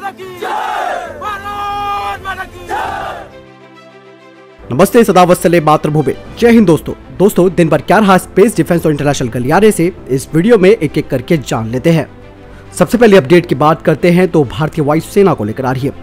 माता की जय, भारत माता की जय। नमस्ते, सदा वत्सले मातृभूमि, जय हिंद दोस्तों दिन भर क्या रहा स्पेस डिफेंस और इंटरनेशनल गलियारे से इस वीडियो में एक एक करके जान लेते हैं। सबसे पहले अपडेट की बात करते हैं तो भारतीय वायुसेना को लेकर आ रही है।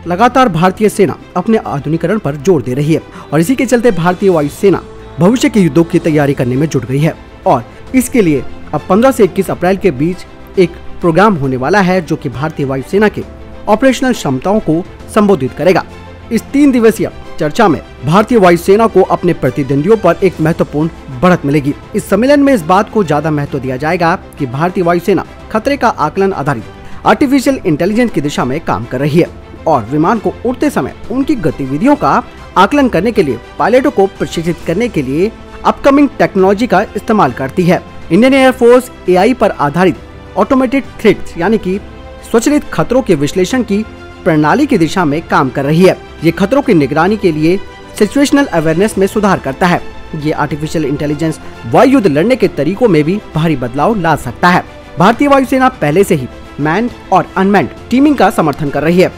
लगातार भारतीय सेना अपने आधुनिकीकरण पर जोर दे रही है और इसी के चलते भारतीय वायुसेना भविष्य के युद्धों की तैयारी करने में जुट गई है और इसके लिए अब 15 से 21 अप्रैल के बीच एक प्रोग्राम होने वाला है जो कि भारतीय वायुसेना के ऑपरेशनल क्षमताओं को संबोधित करेगा। इस 3 दिवसीय चर्चा में भारतीय वायुसेना को अपने प्रतिद्वंदियों पर एक महत्वपूर्ण बढ़त मिलेगी। इस सम्मेलन में इस बात को ज्यादा महत्व दिया जाएगा कि भारतीय वायुसेना खतरे का आकलन आधारित आर्टिफिशियल इंटेलिजेंस की दिशा में काम कर रही है और विमान को उड़ते समय उनकी गतिविधियों का आकलन करने के लिए पायलटों को प्रशिक्षित करने के लिए अपकमिंग टेक्नोलॉजी का इस्तेमाल करती है। इंडियन एयरफोर्स एआई पर आधारित ऑटोमेटेड थ्रेट्स यानी कि स्वचालित खतरों के विश्लेषण की प्रणाली की दिशा में काम कर रही है। ये खतरों की निगरानी के लिए सिचुएशनल अवेयरनेस में सुधार करता है। ये आर्टिफिशियल इंटेलिजेंस वायु युद्ध लड़ने के तरीकों में भी भारी बदलाव ला सकता है। भारतीय वायुसेना पहले से ही मैन्ड और अनमैन्ड टीमिंग का समर्थन कर रही है,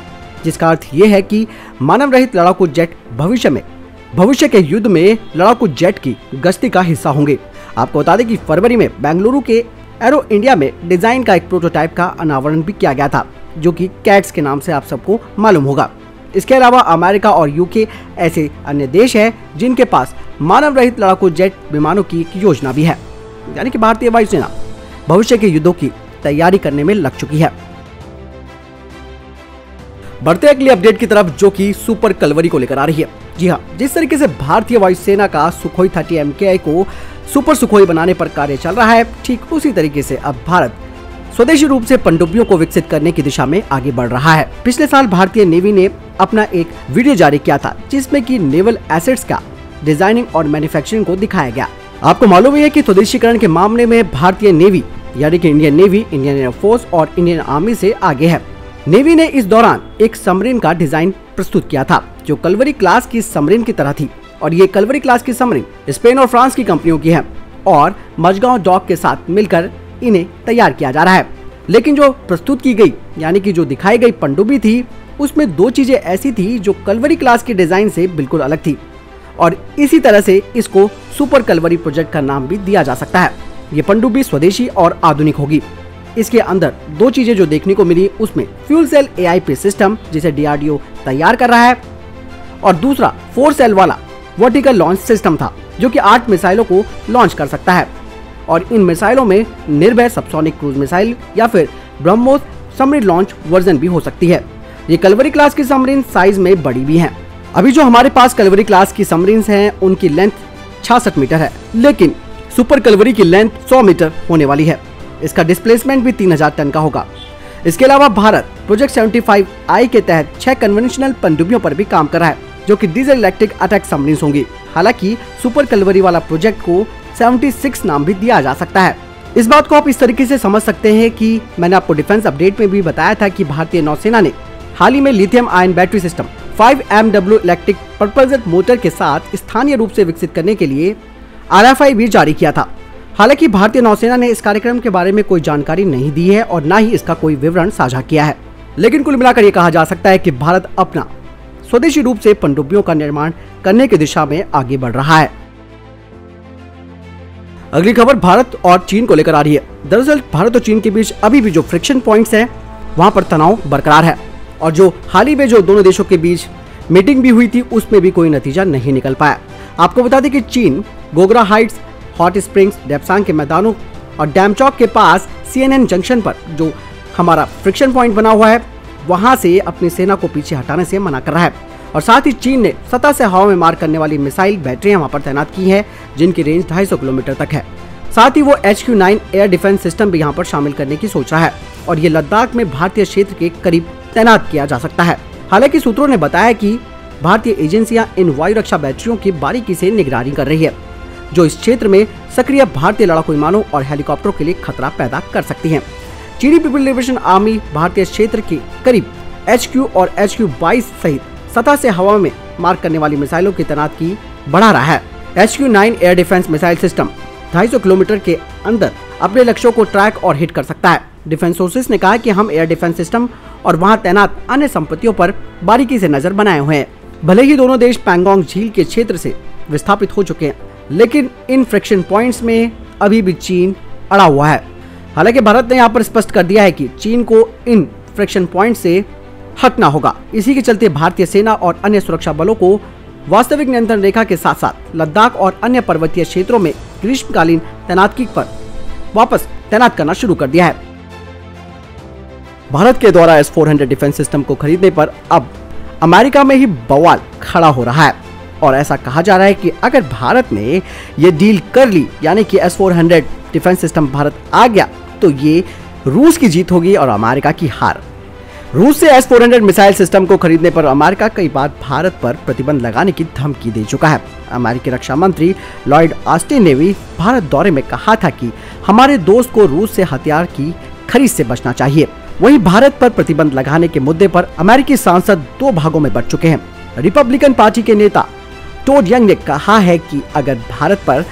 जिसका अर्थ ये है कि मानव रहित लड़ाकू जेट भविष्य के युद्ध में लड़ाकू जेट की गश्ती का हिस्सा होंगे। आपको बता दें कि फरवरी में बेंगलुरु के एरो इंडिया में डिजाइन का एक प्रोटोटाइप का अनावरण भी किया गया था, जो कि कैट्स के नाम से आप सबको मालूम होगा। इसके अलावा अमेरिका और यूके ऐसे अन्य देश हैं जिनके पास मानव रहित लड़ाकू जेट विमानों की एक योजना भी है। यानी कि भारतीय वायुसेना भविष्य के युद्धों की तैयारी करने में लग चुकी है। बढ़ते अगली अपडेट की तरफ जो कि सुपर कलवरी को लेकर आ रही है। जी हाँ, जिस तरीके से भारतीय वायुसेना का सुखोई 30 MKI को सुपर सुखोई बनाने पर कार्य चल रहा है, ठीक उसी तरीके से अब भारत स्वदेशी रूप से पनडुब्बियों को विकसित करने की दिशा में आगे बढ़ रहा है। पिछले साल भारतीय नेवी ने अपना एक वीडियो जारी किया था जिसमें कि नेवल एसेट्स का डिजाइनिंग और मैन्युफैक्चरिंग को दिखाया गया। आपको मालूम है कि स्वदेशीकरण के मामले में भारतीय नेवी यानी कि इंडियन नेवी, इंडियन एयरफोर्स और इंडियन आर्मी से आगे है। नेवी ने इस दौरान एक सबमरीन का डिजाइन प्रस्तुत किया था जो कलवरी क्लास की सबमरीन की तरह थी और ये कलवरी क्लास की सबमरीन स्पेन और फ्रांस की कंपनियों की है और मजगांव डॉक के साथ मिलकर इन्हें तैयार किया जा रहा है। लेकिन जो प्रस्तुत की गई यानी कि जो दिखाई गई पनडुब्बी थी उसमें 2 चीजें ऐसी थी जो कलवरी क्लास के डिजाइन से बिल्कुल अलग थी और इसी तरह से इसको सुपर कलवरी प्रोजेक्ट का नाम भी दिया जा सकता है। ये पनडुब्बी स्वदेशी और आधुनिक होगी। इसके अंदर 2 चीजें जो देखने को मिली उसमें फ्यूल सेल AIP सिस्टम जिसे DRDO तैयार कर रहा है और दूसरा 4 सेल वाला वर्टिकल लॉन्च सिस्टम था जो कि 8 मिसाइलों को लॉन्च कर सकता है और इन मिसाइलों में निर्भय सबसोनिक क्रूज मिसाइल या फिर ब्रह्मोस सबमरीन लॉन्च वर्जन भी हो सकती है। ये कलवरी क्लास की सबमरीन साइज में बड़ी भी हैं। अभी जो हमारे पास कलवरी क्लास की सबमरीन हैं उनकी लेंथ 66 मीटर है, लेकिन सुपर कलवरी की लेंथ 100 मीटर होने वाली है। इसका डिस्प्लेसमेंट भी 3000 टन का होगा। इसके अलावा भारत प्रोजेक्ट 75I के तहत 6 कन्वेंशनल पनडुब्बियों पर भी काम कर रहा है जो कि डीजल इलेक्ट्रिक अटैक सबमरीन्स होंगी। हालांकि सुपर कलवरी वाला प्रोजेक्ट को 76 नाम भी दिया जा सकता है। इस बात को आप इस तरीके से समझ सकते हैं कि मैंने आपको डिफेंस अपडेट में भी बताया था कि भारतीय नौसेना ने हाल ही में lithium ion battery system 5 MW electric propulsor motor के साथ स्थानीय रूप से विकसित करने के लिए RFI भी जारी किया था। हालांकि भारतीय नौसेना ने इस कार्यक्रम के बारे में कोई जानकारी नहीं दी है और न ही इसका कोई विवरण साझा किया है, लेकिन कुल मिलाकर ये कहा जा सकता है कि भारत अपना स्वदेशी रूप से पनडुब्बियों का निर्माण करने की दिशा में आगे बढ़ रहा है। अगली खबर भारत और चीन को लेकर आ रही है। दरअसल भारत और चीन के बीच अभी भी जो फ्रिक्शन पॉइंट्स हैं वहां पर तनाव बरकरार है और जो हाल ही में जो दोनों देशों के बीच मीटिंग भी हुई थी उसमें भी कोई नतीजा नहीं निकल पाया। आपको बता दें कि चीन Gogra Heights, hot springs, Depsang के मैदानों और डैम चौक के पास CNN जंक्शन पर जो हमारा फ्रिक्शन पॉइंट बना हुआ है वहां से अपनी सेना को पीछे हटाने से मना कर रहा है और साथ ही चीन ने सतह से हवा में मार करने वाली मिसाइल बैटरियां वहां पर तैनात की है जिनकी रेंज 250 किलोमीटर तक है। साथ ही वो HQ-9 एयर डिफेंस सिस्टम भी यहाँ पर शामिल करने की सोच रहा है और ये लद्दाख में भारतीय क्षेत्र के करीब तैनात किया जा सकता है। हालांकि सूत्रों ने बताया कि भारतीय एजेंसियां इन वायु रक्षा बैटरियों की बारीकी से निगरानी कर रही है जो इस क्षेत्र में सक्रिय भारतीय लड़ाकू विमानों और हेलीकॉप्टरों के लिए खतरा पैदा कर सकती हैं। चीनी पीपल लिबरेशन आर्मी भारतीय क्षेत्र के करीब HQ और HQ-22 सहित सतह से हवा में मार करने वाली मिसाइलों की तैनाती बढ़ा रहा है। HQ-9 air defence missile system 250 kilometre के अंदर अपने लक्ष्यों को ट्रैक और हिट कर सकता है। डिफेंस सोर्सेस ने कहा कि हम एयर डिफेंस सिस्टम और वहां तैनात अन्य संपत्तियों पर बारीकी से नजर बनाए हुए हैं। भले ही दोनों देश पैंगोंग झील के क्षेत्र से विस्थापित हो चुके हैं, लेकिन इन फ्रिक्शन पॉइंट्स में अभी भी चीन अड़ा हुआ है। हालांकि भारत ने यहाँ पर स्पष्ट कर दिया है कि चीन को इन फ्रिक्शन पॉइंट से हटना होगा। इसी के चलते भारतीय सेना और अन्य सुरक्षा बलों को वास्तविक नियंत्रण रेखा के साथ साथ लद्दाख और अन्य पर्वतीय क्षेत्रों में ग्रीष्मकालीन तैनाती पर वापस तैनात करना शुरू कर दिया है। भारत के द्वारा S-400 डिफेंस सिस्टम को खरीदने पर अब अमेरिका में ही बवाल खड़ा हो रहा है और ऐसा कहा जा रहा है कि अगर भारत ने ये डील कर ली, यानी कि S-400 डिफेंस सिस्टम भारत आ गया, तो ये रूस की जीत होगी और अमेरिका की हार। रूस से S-400 मिसाइल सिस्टम को खरीदने पर अमेरिका कई बार भारत पर प्रतिबंध लगाने की धमकी दे चुका है। अमेरिकी रक्षा मंत्री लॉयड ऑस्टिन ने भी भारत दौरे में कहा था कि हमारे दोस्त को रूस से हथियार की खरीद से बचना चाहिए। वहीं भारत पर प्रतिबंध लगाने के मुद्दे पर अमेरिकी सांसद दो भागों में बंट चुके हैं। रिपब्लिकन पार्टी के नेता टोड यंग ने कहा है कि अगर भारत पर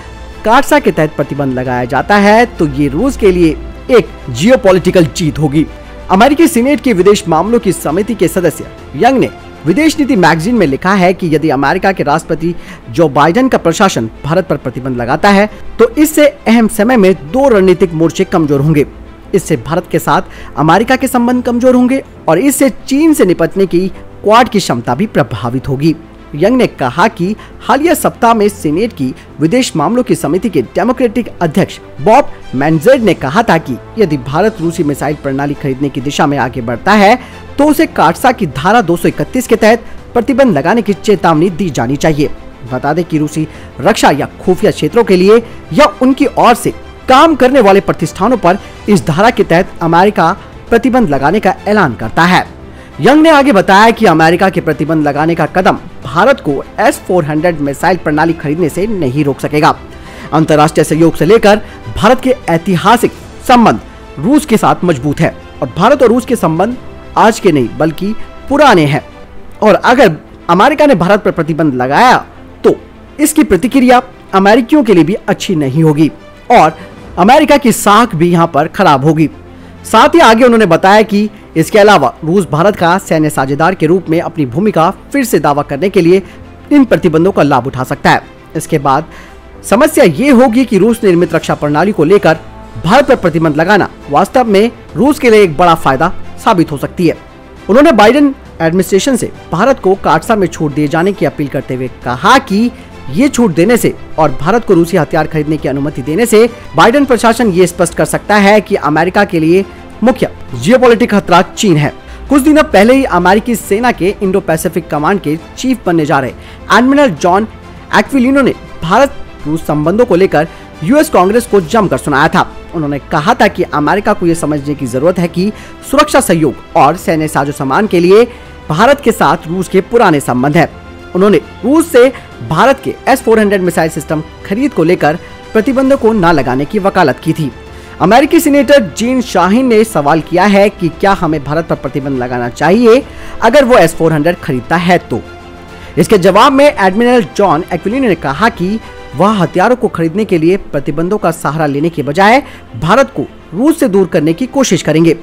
काटसा के तहत प्रतिबंध लगाया जाता है तो ये रूस के लिए एक जियोपॉलिटिकल जीत होगी। अमेरिकी सीनेट की विदेश मामलों की समिति के सदस्य यंग ने विदेश नीति मैगजीन में लिखा है कि यदि अमेरिका के राष्ट्रपति जो बाइडेन का प्रशासन भारत पर प्रतिबंध लगाता है तो इससे अहम समय में दो रणनीतिक मोर्चे कमजोर होंगे। इससे भारत के साथ अमेरिका के संबंध कमजोर होंगे और इससे चीन से निपटने की क्वाड की क्षमता भी प्रभावित होगी। यंग ने कहा कि हालिया सप्ताह में सीनेट की विदेश मामलों की समिति के डेमोक्रेटिक अध्यक्ष बॉब मेंजेस ने कहा था कि यदि भारत रूसी मिसाइल प्रणाली खरीदने की दिशा में आगे बढ़ता है तो उसे काटसा की धारा 231 के तहत प्रतिबंध लगाने की चेतावनी दी जानी चाहिए। बता दें कि रूसी रक्षा या खुफिया क्षेत्रों के लिए या उनकी ओर से काम करने वाले प्रतिष्ठानों पर इस धारा के तहत अमेरिका प्रतिबंध लगाने का ऐलान करता है। यंग ने आगे बताया कि अमेरिका के प्रतिबंध लगाने का कदम भारत को S-400 मिसाइल प्रणाली खरीदने से नहीं रोक सकेगा। अंतर्राष्ट्रीय सहयोग से लेकर भारत के ऐतिहासिक संबंध रूस के साथ मजबूत है और भारत और रूस के संबंध आज के नहीं बल्कि पुराने हैं और अगर अमेरिका ने भारत पर प्रतिबंध लगाया तो इसकी प्रतिक्रिया अमेरिकियों के लिए भी अच्छी नहीं होगी और अमेरिका की साख भी यहाँ पर खराब होगी। साथ ही आगे उन्होंने बताया कि इसके अलावा रूस भारत का सैन्य साझेदार के रूप में अपनी भूमिका फिर से दावा करने के लिए इन प्रतिबंधों का लाभ उठा सकता है। इसके बाद समस्या ये होगी कि रूस निर्मित रक्षा प्रणाली को लेकर भारत पर प्रतिबंध लगाना वास्तव में रूस के लिए एक बड़ा फायदा साबित हो सकती है। उन्होंने बाइडेन एडमिनिस्ट्रेशन से भारत को काटसा में छूट दिए जाने की अपील करते हुए कहा कि ये छूट देने से और भारत को रूसी हथियार खरीदने की अनुमति देने से बाइडेन प्रशासन ये स्पष्ट कर सकता है कि अमेरिका के लिए मुख्य जियोपॉलिटिक खतरा चीन है। कुछ दिनों पहले ही अमेरिकी सेना के इंडो पैसिफिक कमांड के चीफ बनने जा रहे एडमिरल जॉन एक्विलिनो ने भारत रूस संबंधों को लेकर यूएस कांग्रेस को जमकर सुनाया था। उन्होंने कहा था कि अमेरिका को यह समझने की जरूरत है कि सुरक्षा सहयोग और सैन्य साजोसामान के लिए भारत के साथ रूस के पुराने संबंध है। उन्होंने रूस से भारत के S-400 मिसाइल सिस्टम खरीद को लेकर प्रतिबंधों को न लगाने की वकालत की थी। अमेरिकी सीनेटर जीन शाहीन ने सवाल किया है कि क्या हमें भारत पर प्रतिबंध लगाना चाहिए अगर वो S-400 खरीदता है तो। इसके जवाब में एडमिरल जॉन एक्विलिनो ने कहा कि वह हथियारों को खरीदने के लिए प्रतिबंधों का सहारा लेने के बजाय भारत को रूस से दूर करने की कोशिश करेंगे।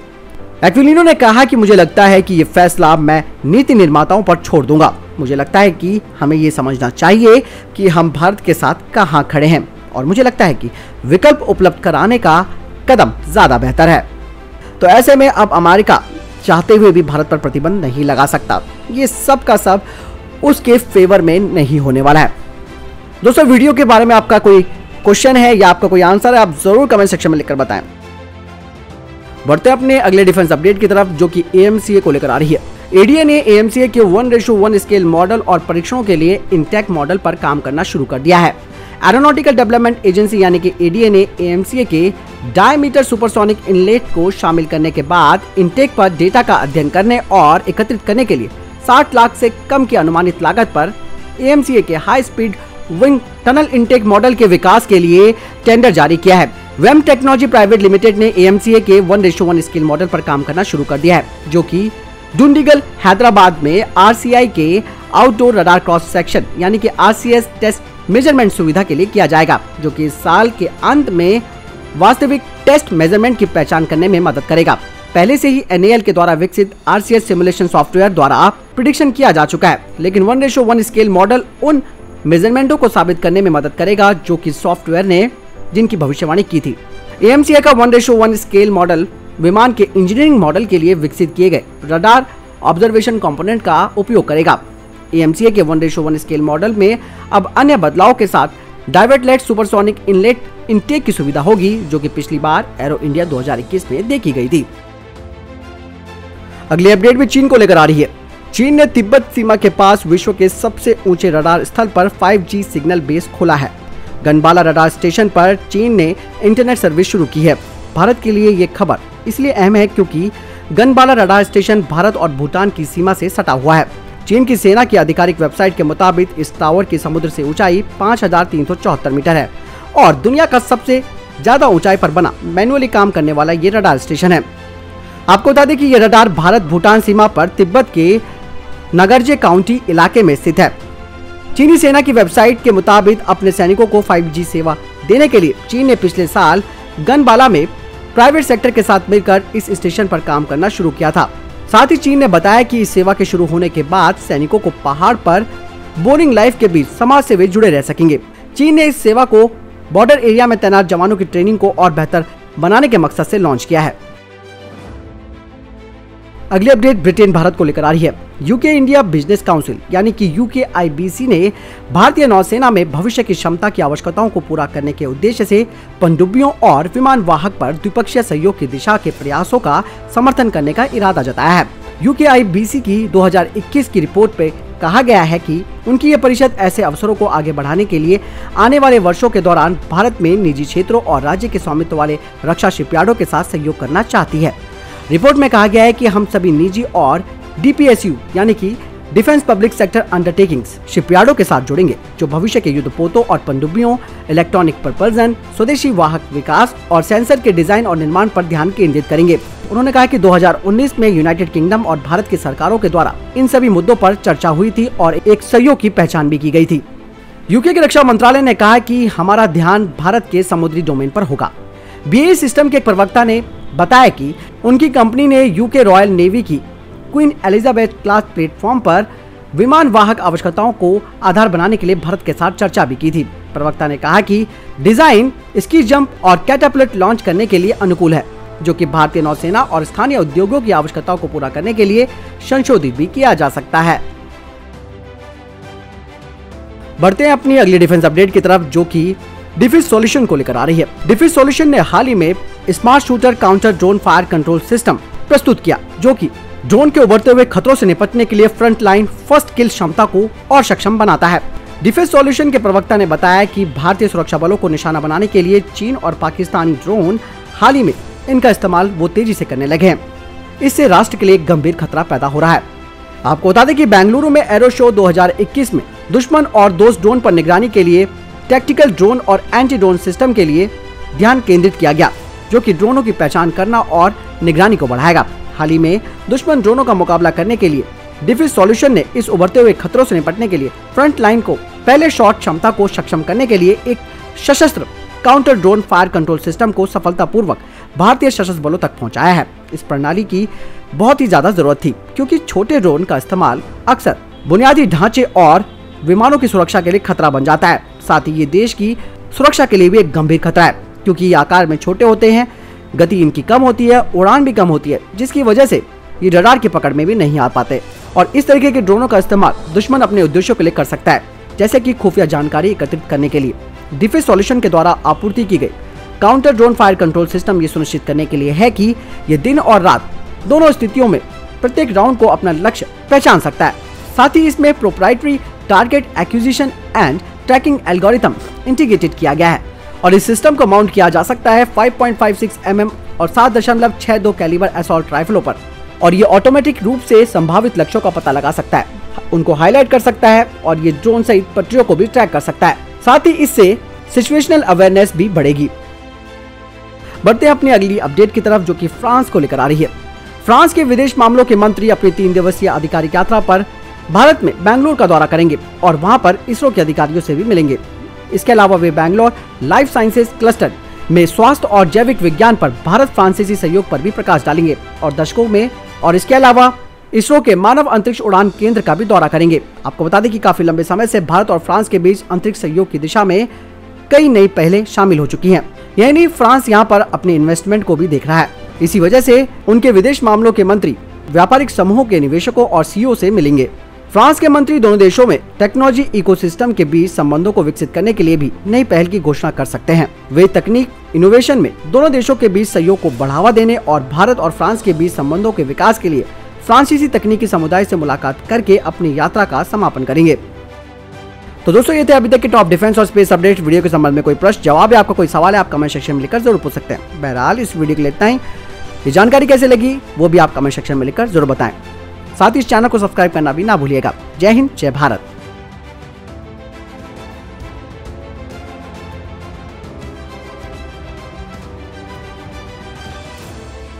एक्विलिनो ने कहा कि मुझे लगता है कि ये फैसला मैं नीति निर्माताओं पर छोड़ दूंगा। मुझे लगता है कि हमें ये समझना चाहिए कि हम भारत के साथ कहां खड़े हैं और मुझे लगता है कि विकल्प उपलब्ध कराने का कदम ज्यादा बेहतर है। तो ऐसे में अब अमेरिका चाहते हुए भी भारत पर प्रतिबंध नहीं लगा सकता। ये सब का सब उसके फेवर में नहीं होने वाला है। दोस्तों, वीडियो के बारे में आपका कोई क्वेश्चन है या आपका कोई आंसर है, आप जरूर कमेंट सेक्शन में लिखकर बताएं। बढ़ते हैं अपने अगले डिफेंस अपडेट की तरफ, जो कि AMCA को लेकर आ रही है। ADA ने AMCA के 1:1 स्केल मॉडल और परीक्षणों के लिए इंटेक मॉडल पर काम करना शुरू कर दिया है। एरोनॉटिकल डेवलपमेंट एजेंसी यानी कि ADA ने AMCA के डायमीटर सुपरसोनिक इनलेट को शामिल करने के बाद इंटेक पर डेटा का अध्ययन करने और एकत्रित करने के लिए 60 लाख से कम की अनुमानित लागत पर AMCA के high speed wing tunnel intake model के विकास के लिए टेंडर जारी किया है। वेम टेक्नोलॉजी प्राइवेट लिमिटेड ने AMCA के 1:1 स्केल मॉडल पर काम करना शुरू कर दिया है, जो कि डुंडिगल हैदराबाद में RCI के आउटडोर रडार क्रॉस सेक्शन यानी कि RCS टेस्ट मेजरमेंट सुविधा के लिए किया जाएगा, जो कि साल के अंत में वास्तविक टेस्ट मेजरमेंट की पहचान करने में मदद करेगा। पहले से ही NAL के द्वारा विकसित RCS सिमुलेशन सॉफ्टवेयर द्वारा प्रिडिक्शन किया जा चुका है, लेकिन 1:1 स्केल मॉडल उन मेजरमेंटों को साबित करने में मदद करेगा जो कि सॉफ्टवेयर ने जिनकी भविष्यवाणी की थी। AMCA का 1:1 स्केल मॉडल विमान के इंजीनियरिंग मॉडल के लिए विकसित किए गए रडार ऑब्जर्वेशन कंपोनेंट का उपयोग करेगा। AMCA के 1:1 स्केल मॉडल में अब अन्य बदलाव के साथ डाइवर्टलेट सुपरसोनिक इनलेट इनटेक की सुविधा होगी, जो कि पिछली बार एरो इंडिया 2021 में देखी गई थी। अगली अपडेट भी चीन को लेकर आ रही है। चीन ने तिब्बत सीमा के पास विश्व के सबसे ऊंचे रडार स्थल पर 5G सिग्नल बेस खोला है। गनबाला रडार स्टेशन पर चीन ने इंटरनेट सर्विस शुरू की है। भारत के लिए ये खबर इसलिए अहम है क्योंकि गनबाला रडार स्टेशन भारत और भूटान की सीमा से सटा हुआ है। चीन की सेना की आधिकारिक वेबसाइट के मुताबिक इस टावर की समुद्र से ऊंचाई 5374 मीटर है और दुनिया का सबसे ज्यादा ऊंचाई पर बना मैनुअली काम करने वाला ये रडार स्टेशन है। आपको बता दें कि ये रडार भारत भूटान सीमा पर तिब्बत के नगरजे काउंटी इलाके में स्थित है। चीनी सेना की वेबसाइट के मुताबिक अपने सैनिकों को 5G सेवा देने के लिए चीन ने पिछले साल गनबाला में प्राइवेट सेक्टर के साथ मिलकर इस स्टेशन पर काम करना शुरू किया था। साथ ही चीन ने बताया कि इस सेवा के शुरू होने के बाद सैनिकों को पहाड़ पर बोरिंग लाइफ के बीच समाज से वे जुड़े रह सकेंगे। चीन ने इस सेवा को बॉर्डर एरिया में तैनात जवानों की ट्रेनिंग को और बेहतर बनाने के मकसद से लॉन्च किया है। अगली अपडेट ब्रिटेन भारत को लेकर आ रही है। यूके इंडिया बिजनेस काउंसिल यानी कि UKIBC ने भारतीय नौसेना में भविष्य की क्षमता की आवश्यकताओं को पूरा करने के उद्देश्य से पनडुब्बियों और विमान वाहक पर द्विपक्षीय सहयोग की दिशा के प्रयासों का समर्थन करने का इरादा जताया है। UKIBC की 2021 की रिपोर्ट पे कहा गया है कि उनकी ये परिषद ऐसे अवसरों को आगे बढ़ाने के लिए आने वाले वर्षों के दौरान भारत में निजी क्षेत्रों और राज्य के स्वामित्व वाले रक्षा शिपयार्डों के साथ सहयोग करना चाहती है। रिपोर्ट में कहा गया है कि हम सभी निजी और DPSU यानी कि डिफेंस पब्लिक सेक्टर अंडरटेकिंग्स शिपयार्डों के साथ जुड़ेंगे, जो भविष्य के युद्धपोतों और पनडुब्बियों, इलेक्ट्रॉनिक प्रपल्जन, स्वदेशी वाहक विकास और सेंसर के डिजाइन और निर्माण पर ध्यान केंद्रित करेंगे। उन्होंने कहा कि 2019 में यूनाइटेड किंगडम और भारत की सरकारों के द्वारा इन सभी मुद्दों पर चर्चा हुई थी और एक सहयोग की पहचान भी की गई थी। यूके के रक्षा मंत्रालय ने कहा कि हमारा ध्यान भारत के समुद्री डोमेन पर होगा। BAE सिस्टम के एक प्रवक्ता ने बताया कि उनकी कंपनी ने यूके रॉयल नेवी की क्वीन एलिजाबेथ क्लास प्लेटफॉर्म पर विमान वाहक आवश्यकताओं को आधार बनाने के लिए भारत के साथ चर्चा भी की थी। प्रवक्ता ने कहा कि डिजाइन स्की जंप और कैटापल्ट लॉन्च करने के लिए अनुकूल है, जो कि भारतीय नौसेना और स्थानीय उद्योगों की आवश्यकताओं को पूरा करने के लिए संशोधित भी किया जा सकता है। बढ़ते हैं अपनी अगली डिफेंस अपडेट की तरफ, जो कि डिफिस सॉल्यूशन को लेकर आ रही है। डिफिस सॉल्यूशन ने हाल ही में smart shooter counter drone fire control system प्रस्तुत किया, जो कि ड्रोन के उभरते हुए खतरों से निपटने के लिए फ्रंट लाइन फर्स्ट किल क्षमता को और सक्षम बनाता है। डिफेंस सॉल्यूशन के प्रवक्ता ने बताया कि भारतीय सुरक्षा बलों को निशाना बनाने के लिए चीन और पाकिस्तानी ड्रोन हाल ही में इनका इस्तेमाल वो तेजी से करने लगे हैं। इससे राष्ट्र के लिए गंभीर खतरा पैदा हो रहा है। आपको बता दें कि बेंगलुरु में एरो शो 2021 में दुश्मन और दोस्त ड्रोन पर निगरानी के लिए टैक्टिकल ड्रोन और एंटी ड्रोन सिस्टम के लिए ध्यान केंद्रित किया गया, जो कि ड्रोनों की पहचान करना और निगरानी को बढ़ाएगा। हाल ही में दुश्मन ड्रोनों का मुकाबला करने के लिए डिफिस सॉल्यूशन ने इस उभरते हुए खतरों से निपटने के लिए फ्रंट लाइन को पहले शॉट क्षमता को सक्षम करने के लिए एक सशस्त्र counter drone fire control system को सफलतापूर्वक भारतीय सशस्त्र बलों तक पहुंचाया है। इस प्रणाली की बहुत ही ज्यादा जरूरत थी, क्योंकि छोटे ड्रोन का इस्तेमाल अक्सर बुनियादी ढांचे और विमानों की सुरक्षा के लिए खतरा बन जाता है। साथ ही ये देश की सुरक्षा के लिए भी एक गंभीर खतरा है, क्योंकि ये आकार में छोटे होते हैं, गति इनकी कम होती है, उड़ान भी कम होती है, जिसकी वजह से ये रडार की पकड़ में भी नहीं आ पाते। और इस तरीके के ड्रोनों का इस्तेमाल दुश्मन अपने उद्देश्यों के लिए कर सकता है, जैसे कि खुफिया जानकारी एकत्रित करने के लिए। डिफेंस सॉल्यूशन के द्वारा आपूर्ति की गई counter drone fire control system ये सुनिश्चित करने के लिए है कि ये दिन और रात दोनों स्थितियों में प्रत्येक राउंड को अपना लक्ष्य पहचान सकता है। साथ ही इसमें proprietary target acquisition and tracking algorithm integrated किया गया है और इस सिस्टम को माउंट किया जा सकता है 5.56 mm और 7.62 कैलिबर असॉल्ट राइफलों पर, और ये ऑटोमेटिक रूप से संभावित लक्ष्यों का पता लगा सकता है, उनको हाईलाइट कर सकता है और ये ड्रोन सहित पटरियों को भी ट्रैक कर सकता है। साथ ही इससे सिचुएशनल अवेयरनेस भी बढ़ेगी। बढ़ते हैं अपनी अगली अपडेट की तरफ, जो कि फ्रांस को लेकर आ रही है। फ्रांस के विदेश मामलों के मंत्री अपनी 3 दिवसीय आधिकारिक यात्रा पर भारत में बेंगलुरु का दौरा करेंगे और वहां पर इसरो के अधिकारियों से भी मिलेंगे। इसके अलावा वे बैंगलोर लाइफ साइंसेज क्लस्टर में स्वास्थ्य और जैविक विज्ञान पर भारत फ्रांसीसी सहयोग पर भी प्रकाश डालेंगे और दशकों में और इसके अलावा इसरो के मानव अंतरिक्ष उड़ान केंद्र का भी दौरा करेंगे। आपको बता दें कि काफी लंबे समय से भारत और फ्रांस के बीच अंतरिक्ष सहयोग की दिशा में कई नई पहलें शामिल हो चुकी हैं। यही नहीं, फ्रांस यहां पर अपने इन्वेस्टमेंट को भी देख रहा है। इसी वजह से उनके विदेश मामलों के मंत्री व्यापारिक समूहों के निवेशकों और सीईओ से मिलेंगे। फ्रांस के मंत्री दोनों देशों में टेक्नोलॉजी इकोसिस्टम के बीच संबंधों को विकसित करने के लिए भी नई पहल की घोषणा कर सकते हैं। वे तकनीक इनोवेशन में दोनों देशों के बीच सहयोग को बढ़ावा देने और भारत और फ्रांस के बीच संबंधों के विकास के लिए फ्रांसीसी तकनीकी समुदाय से मुलाकात करके अपनी यात्रा का समापन करेंगे। तो दोस्तों, ये थे अभी तक के टॉप डिफेंस और स्पेस अपडेट। वीडियो के संबंध में कोई प्रश्न जवाब या आपका कोई सवाल है, आप कमेंट सेक्शन में लिखकर जरूर पूछ सकते हैं। बहरहाल इस वीडियो के लिए इतना ही। ये जानकारी कैसे लगी वो भी आप कमेंट सेक्शन में लिखकर जरूर बताएं। साथ ही इस चैनल को सब्सक्राइब करना भी ना भूलिएगा। जय हिंद, जय भारत।